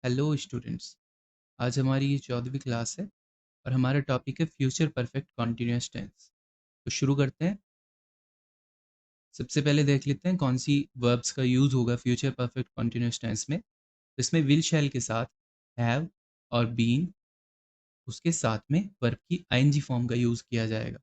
Hello students. आज हमारी ये 14वीं क्लास है और हमारा टॉपिक है फ्यूचर परफेक्ट कॉन्टिन्यूअस टेंस। तो शुरू करते हैं। सबसे पहले देख लेते हैं कौन सी वर्ब्स का यूज़ होगा फ्यूचर परफेक्ट कॉन्टिन्यूअस टेंस में। तो इसमें विल शैल के साथ हैव और बीन, उसके साथ में वर्ब की आईएनजी फॉर्म का यूज़ किया जाएगा।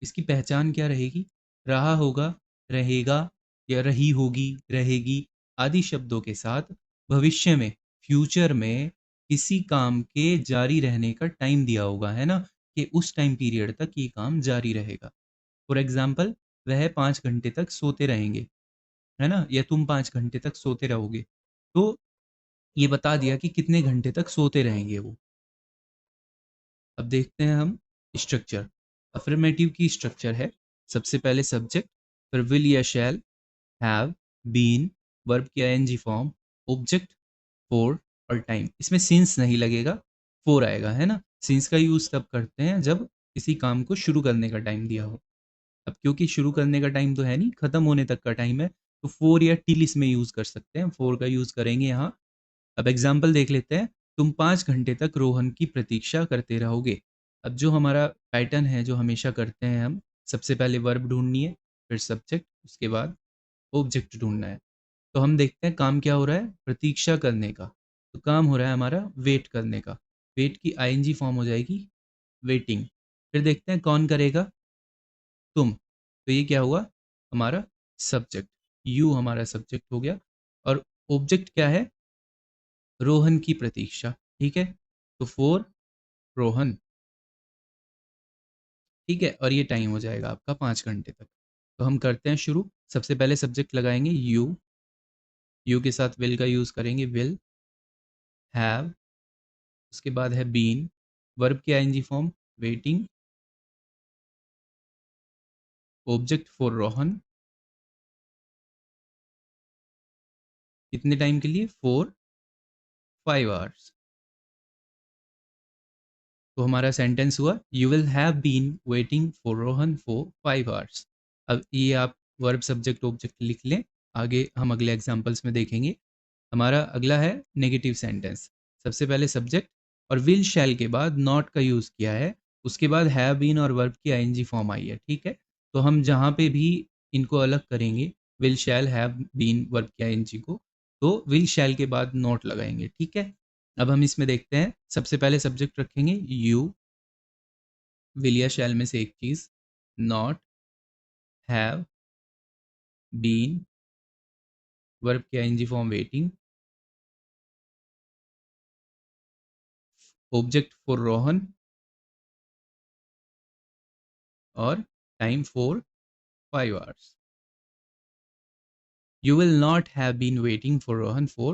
इसकी पहचान क्या रहेगी? रहा होगा, रहेगा या रही होगी, रहेगी आदि शब्दों के साथ भविष्य में, फ्यूचर में किसी काम के जारी रहने का टाइम दिया होगा, है ना, कि उस टाइम पीरियड तक ये काम जारी रहेगा। फॉर एग्जाम्पल, वह 5 घंटे तक सोते रहेंगे, है ना, या तुम 5 घंटे तक सोते रहोगे। तो ये बता दिया कि कितने घंटे तक सोते रहेंगे वो। अब देखते हैं हम स्ट्रक्चर। अफर्मेटिव की स्ट्रक्चर है, सबसे पहले सब्जेक्ट, फिर विल या शैल, हैव, बीन, वर्ब की आईएनजी फॉर्म, ऑब्जेक्ट, फॉर और टाइम। इसमें सिंस नहीं लगेगा, फॉर आएगा, है ना। सिंस का यूज तब करते हैं जब किसी काम को शुरू करने का टाइम दिया हो। अब क्योंकि शुरू करने का टाइम तो है नहीं, खत्म होने तक का टाइम है, तो फॉर या टिल इसमें यूज कर सकते हैं, फॉर का यूज करेंगे यहाँ। अब एग्जाम्पल देख लेते हैं। तुम 5 घंटे तक रोहन की प्रतीक्षा करते रहोगे। अब जो हमारा पैटर्न है, जो हमेशा करते हैं हम, सबसे पहले वर्ब ढूंढनी है, फिर सब्जेक्ट, उसके बाद ऑब्जेक्ट ढूंढना है। तो हम देखते हैं काम क्या हो रहा है, प्रतीक्षा करने का। तो काम हो रहा है हमारा वेट करने का। वेट की आईएनजी फॉर्म हो जाएगी वेटिंग। फिर देखते हैं कौन करेगा, तुम। तो ये क्या हुआ, हमारा सब्जेक्ट, यू हमारा सब्जेक्ट हो गया। और ऑब्जेक्ट क्या है, रोहन की प्रतीक्षा, ठीक है। तो फॉर रोहन, ठीक है। और ये टाइम हो जाएगा आपका 5 घंटे तक। तो हम करते हैं शुरू। सबसे पहले सब्जेक्ट लगाएंगे यू, यू के साथ विल का यूज करेंगे, विल, हैव, उसके बाद है बीन, वर्ब की ING form waiting, object for Rohan, कितने टाइम के लिए, फॉर 5 आवर्स। तो हमारा सेंटेंस हुआ, you will have been waiting for Rohan for 5 hours. अब ये आप वर्ब सब्जेक्ट ऑब्जेक्ट लिख लें, आगे हम अगले एग्जाम्पल्स में देखेंगे। हमारा अगला है नेगेटिव सेंटेंस। सबसे पहले सब्जेक्ट और विल शैल के बाद नॉट का यूज़ किया है, उसके बाद हैव बीन और वर्ब की आईएनजी फॉर्म आई है, ठीक है। तो हम जहाँ पे भी इनको अलग करेंगे, will shall, have been, verb की आईएनजी को, तो विल शैल के बाद नॉट लगाएंगे, ठीक है। अब हम इसमें देखते हैं, सबसे पहले सब्जेक्ट रखेंगे यू, विल या शैल में से एक चीज़, नॉट, हैव, बीन, वर्ब की ING form waiting, object for Rohan और time for 5 hours. You will not have been waiting for Rohan for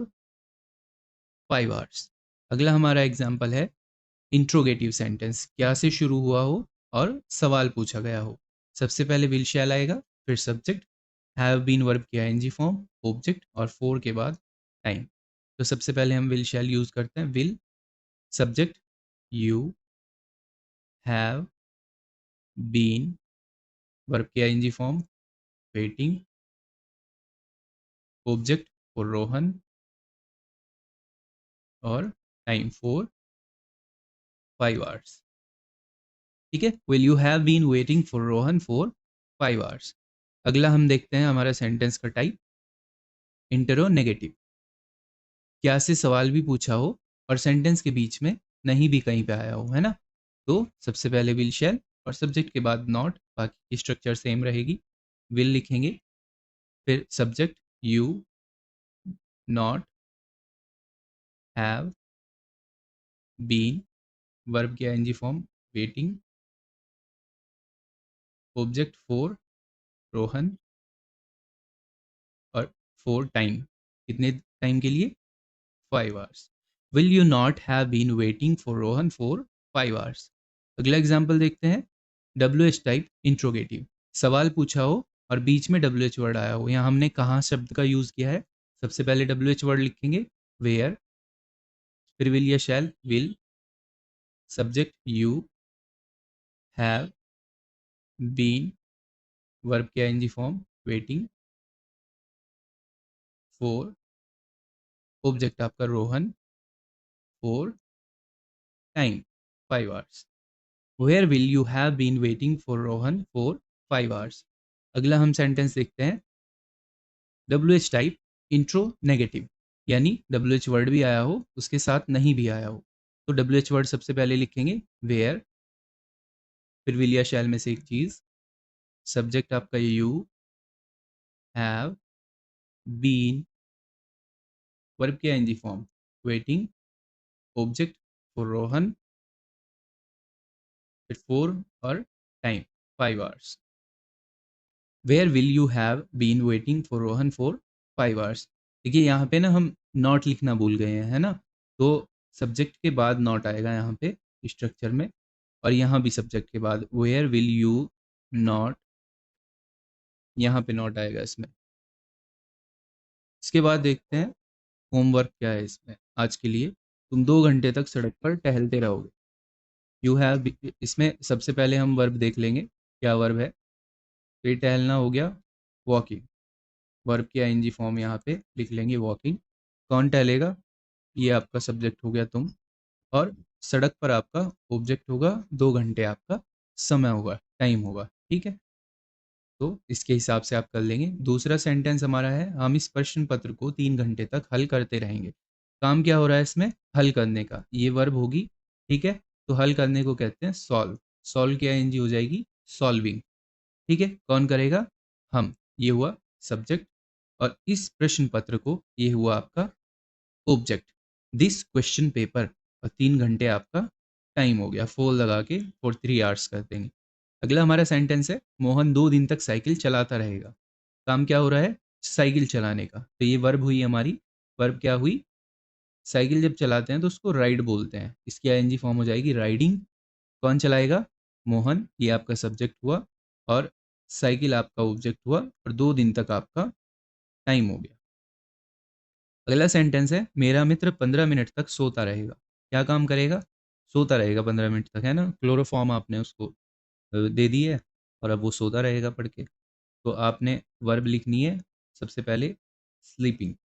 5 hours. अगला हमारा एग्जाम्पल है इंट्रोगेटिव सेंटेंस, क्या से शुरू हुआ हो और सवाल पूछा गया हो। सबसे पहले विल शैल आएगा, फिर सब्जेक्ट, हैव बीन वर्ब की आईएनजी फॉर्म, ऑब्जेक्ट और फोर के बाद टाइम। तो सबसे पहले हम विल शैल यूज करते हैं, will, subject you, have been, verb की ING form waiting, object for Rohan और टाइम फॉर 5 आवर्स, ठीक है। Will you have been waiting for Rohan for 5 hours. अगला हम देखते हैं हमारा सेंटेंस का टाइप, इंटरोनेगेटिव, क्या से सवाल भी पूछा हो और सेंटेंस के बीच में नहीं भी कहीं पे आया हो, है ना। तो सबसे पहले विल शैल और सब्जेक्ट के बाद नॉट, बाकी की स्ट्रक्चर सेम रहेगी। विल लिखेंगे, फिर subject you, not, have been, verb की ING form waiting, object for Rohan और फॉर टाइम, कितने टाइम के लिए, 5 hours. Will you not have been waiting for Rohan for 5 hours. अगला एग्जाम्पल देखते हैं, डब्ल्यू एच टाइप इंट्रोगेटिव, सवाल पूछा हो और बीच में डब्ल्यू एच वर्ड आया हो। यहाँ हमने कहाँ शब्द का यूज़ किया है, सबसे पहले डब्ल्यू एच वर्ड लिखेंगे, वेयर, फिर विल या shall, will, subject you, have been, verb की ING form waiting, for, object आपका Rohan for time 5 hours. Where will you have been waiting for Rohan for 5 hours? अगला हम सेंटेंस देखते हैं. WH type intro negative, यानी WH word भी आया हो उसके साथ नहीं भी आया हो. तो WH वर्ड सबसे पहले लिखेंगे वेयर, फिर विल या शैल में से एक चीज, सब्जेक्ट आपका यू हैव बीन, वर्ब के ING form waiting, object for Rohan, फिर फोर और time 5 hours. Where will you have been waiting for Rohan for 5 hours. देखिए यहाँ पे ना हम नॉट लिखना भूल गए हैं, है ना. तो सब्जेक्ट के बाद नॉट आएगा यहाँ पे स्ट्रक्चर में, और यहाँ भी सब्जेक्ट के बाद वेयर विल यू नॉट, यहाँ पे नॉट आएगा इसमें. इसके बाद देखते हैं होमवर्क क्या है इसमें आज के लिए. तुम 2 घंटे तक सड़क पर टहलते रहोगे. यू हैव, इसमें सबसे पहले हम वर्ब देख लेंगे क्या वर्ब है. तो ये टहलना हो गया वॉकिंग, वर्ब की आईएनजी फॉर्म यहाँ पे लिख लेंगे वॉकिंग. कौन टहलेगा, ये आपका सब्जेक्ट हो गया तुम, और सड़क पर आपका ऑब्जेक्ट होगा, 2 घंटे आपका समय होगा, टाइम होगा. ठीक है, तो इसके हिसाब से आप कर लेंगे. दूसरा सेंटेंस हमारा है हम इस प्रश्न पत्र को 3 घंटे तक हल करते रहेंगे. काम क्या हो रहा है इसमें, हल करने का, ये वर्ब होगी. ठीक है, तो हल करने को कहते हैं सॉल्व. सॉल्व की आईएनजी हो जाएगी सॉल्विंग. ठीक है, कौन करेगा, हम, ये हुआ सब्जेक्ट, और इस प्रश्न पत्र को, ये हुआ आपका ऑब्जेक्ट. दिस क्वेश्चन पेपर, और 3 घंटे आपका टाइम हो गया, फोर लगा के फॉर 3 hours कर देंगे. अगला हमारा सेंटेंस है मोहन 2 दिन तक साइकिल चलाता रहेगा. काम क्या हो रहा है, साइकिल चलाने का. तो ये वर्ब हुई हमारी, वर्ब क्या हुई, साइकिल जब चलाते हैं तो उसको राइड बोलते हैं. इसकी आईएनजी फॉर्म हो जाएगी राइडिंग. कौन चलाएगा, मोहन, ये आपका सब्जेक्ट हुआ, और साइकिल आपका ऑब्जेक्ट हुआ, और 2 दिन तक आपका टाइम हो गया. अगला सेंटेंस है मेरा मित्र 15 मिनट तक सोता रहेगा. क्या काम करेगा, सोता रहेगा 15 मिनट तक, है ना. क्लोरोफॉर्म आपने उसको दे दी है, और अब वो सोता रहेगा पढ़ के. तो आपने वर्ब लिखनी है सबसे पहले स्लीपिंग.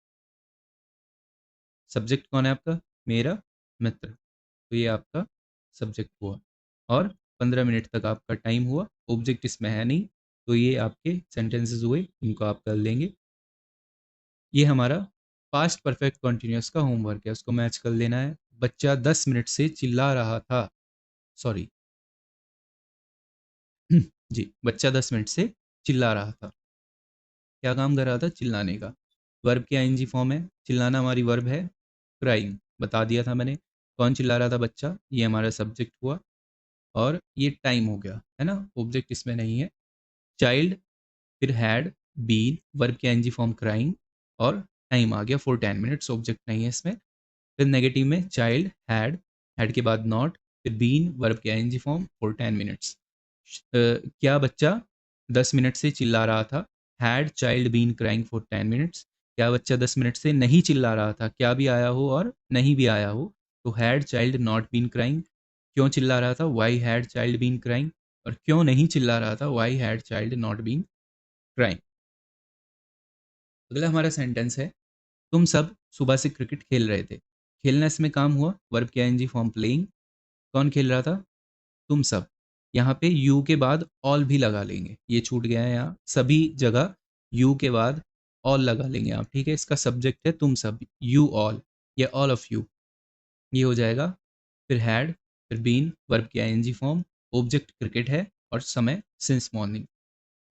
सब्जेक्ट कौन है आपका, मेरा मित्र, तो ये आपका सब्जेक्ट हुआ, और 15 मिनट तक आपका टाइम हुआ. ऑब्जेक्ट इसमें है नहीं, तो ये आपके सेंटेंसेस हुए, इनको आप कर लेंगे. ये हमारा पास्ट परफेक्ट कॉन्टिन्यूस का होमवर्क है, उसको मैच कर लेना है. बच्चा 10 मिनट से चिल्ला रहा था, सॉरी जी, बच्चा 10 मिनट से चिल्ला रहा था. क्या काम कर रहा था, चिल्लाने का. वर्ब की आईएनजी फॉर्म है, चिल्लाना हमारी वर्ब है. क्राइंग बता दिया था मैंने. कौन चिल्ला रहा था, बच्चा, ये हमारा सब्जेक्ट हुआ, और ये टाइम हो गया, है ना. ऑब्जेक्ट इसमें नहीं है. चाइल्ड, फिर हैड बीन, वर्ब की आईएनजी फॉर्म क्राइंग, और टाइम आ गया फॉर 10 मिनट्स, ऑब्जेक्ट नहीं है इसमें. फिर नेगेटिव में चाइल्ड हैड, हैड के बाद नॉट, फिर बीन, वर्ब के आईएनजी फॉर्म फॉर 10 मिनट्स. क्या बच्चा 10 मिनट से चिल्ला रहा था, had child been crying for 10 minutes. क्या बच्चा 10 मिनट से नहीं चिल्ला रहा था, क्या भी आया हो और नहीं भी आया हो, तो had child not been crying. क्यों चिल्ला रहा था, why had child been crying. और क्यों नहीं चिल्ला रहा था, why had child not been crying. अगला हमारा सेंटेंस है तुम सब सुबह से क्रिकेट खेल रहे थे. खेलना इसमें काम हुआ, वर्ब के आईएनजी फॉर्म प्लेइंग. कौन खेल रहा था, तुम सब. यहाँ पे यू के बाद ऑल भी लगा लेंगे, ये छूट गया है यहाँ, सभी जगह यू के बाद ऑल लगा लेंगे आप. ठीक है, इसका सब्जेक्ट है तुम सब, यू ऑल, या ऑल ऑफ यू, ये हो जाएगा. फिर हैड, फिर बीन, वर्ब की आईएनजी फॉर्म, ऑब्जेक्ट क्रिकेट है, और समय सिंस मॉर्निंग.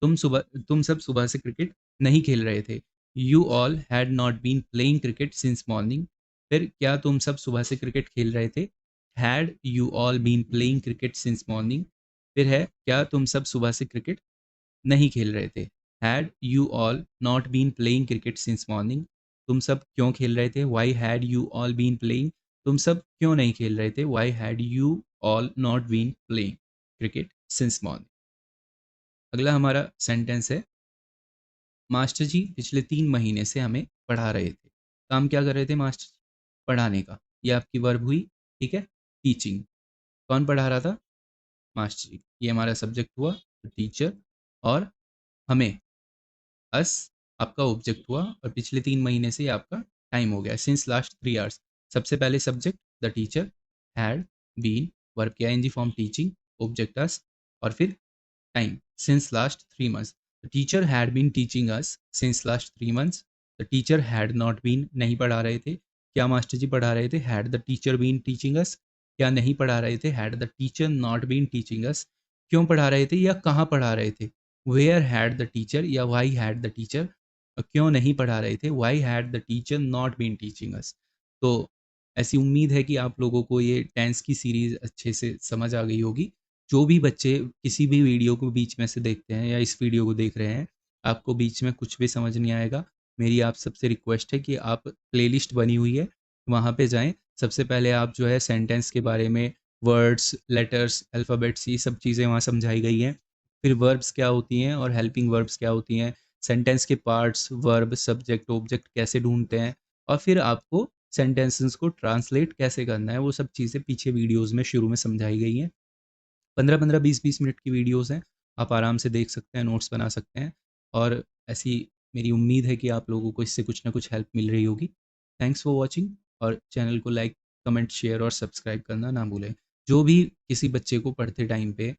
तुम सब सुबह से क्रिकेट नहीं खेल रहे थे. You all had not been playing cricket since morning. फिर क्या तुम सब सुबह से क्रिकेट खेल रहे थे, had you all been playing cricket since morning. फिर है क्या तुम सब सुबह से क्रिकेट नहीं खेल रहे थे, had you all not been playing cricket since morning. तुम सब क्यों खेल रहे थे, why had you all been playing. तुम सब क्यों नहीं खेल रहे थे, why had you all not been playing cricket since morning. अगला हमारा सेंटेंस है मास्टर जी पिछले 3 महीने से हमें पढ़ा रहे थे. काम क्या कर रहे थे मास्टर जी, पढ़ाने का. ये आपकी वर्ब हुई. ठीक है, टीचिंग. कौन पढ़ा रहा था, मास्टर जी, ये हमारा सब्जेक्ट हुआ, टीचर, और हमें, अस, आपका ऑब्जेक्ट हुआ, और पिछले 3 महीने से ये आपका टाइम हो गया, सिंस लास्ट 3 hours. सबसे पहले subject, the teacher had been, verb क्या है in the form teaching, object us, और फिर time since last 3 months. The teacher had been teaching us since last 3 months. The teacher had not been, नहीं पढ़ा रहे थे, क्या मास्टर जी पढ़ा रहे थे, had the teacher been teaching us, क्या नहीं पढ़ा रहे थे, had the teacher not been teaching us, क्यों पढ़ा रहे थे या कहाँ पढ़ा रहे थे, where had the teacher या why had the teacher, क्यों नहीं पढ़ा रहे थे, why had the teacher not been teaching us. तो ऐसी उम्मीद है कि आप लोगों को ये टेंस की सीरीज़ अच्छे से समझ आ गई होगी. जो भी बच्चे किसी भी वीडियो को बीच में से देखते हैं या इस वीडियो को देख रहे हैं, आपको बीच में कुछ भी समझ नहीं आएगा, मेरी आप सबसे रिक्वेस्ट है कि आप प्लेलिस्ट बनी हुई है, वहाँ पे जाएँ. सबसे पहले आप जो है सेंटेंस के बारे में, वर्ड्स, लेटर्स, अल्फ़ाबेट्स, ये सब चीज़ें वहाँ समझाई गई हैं. फिर वर्ब्स क्या होती हैं और हेल्पिंग वर्ब्स क्या होती हैं, सेंटेंस के पार्ट्स, वर्ब, सब्जेक्ट, ऑब्जेक्ट कैसे ढूँढते हैं, और फिर आपको सेंटेंसेस को ट्रांसलेट कैसे करना है, वो सब चीज़ें पीछे वीडियोज़ में शुरू में समझाई गई हैं. 15-15, 20-20 मिनट की वीडियोज़ हैं, आप आराम से देख सकते हैं, नोट्स बना सकते हैं, और ऐसी मेरी उम्मीद है कि आप लोगों को इससे कुछ ना कुछ हेल्प मिल रही होगी. थैंक्स फॉर वॉचिंग, और चैनल को लाइक, कमेंट, शेयर और सब्सक्राइब करना ना भूलें. जो भी किसी बच्चे को पढ़ते टाइम पे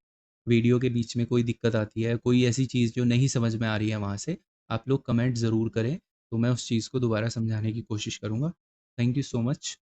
वीडियो के बीच में कोई दिक्कत आती है, कोई ऐसी चीज़ जो नहीं समझ में आ रही है वहाँ से, आप लोग कमेंट ज़रूर करें, तो मैं उस चीज़ को दोबारा समझाने की कोशिश करूँगा. Thank you so much.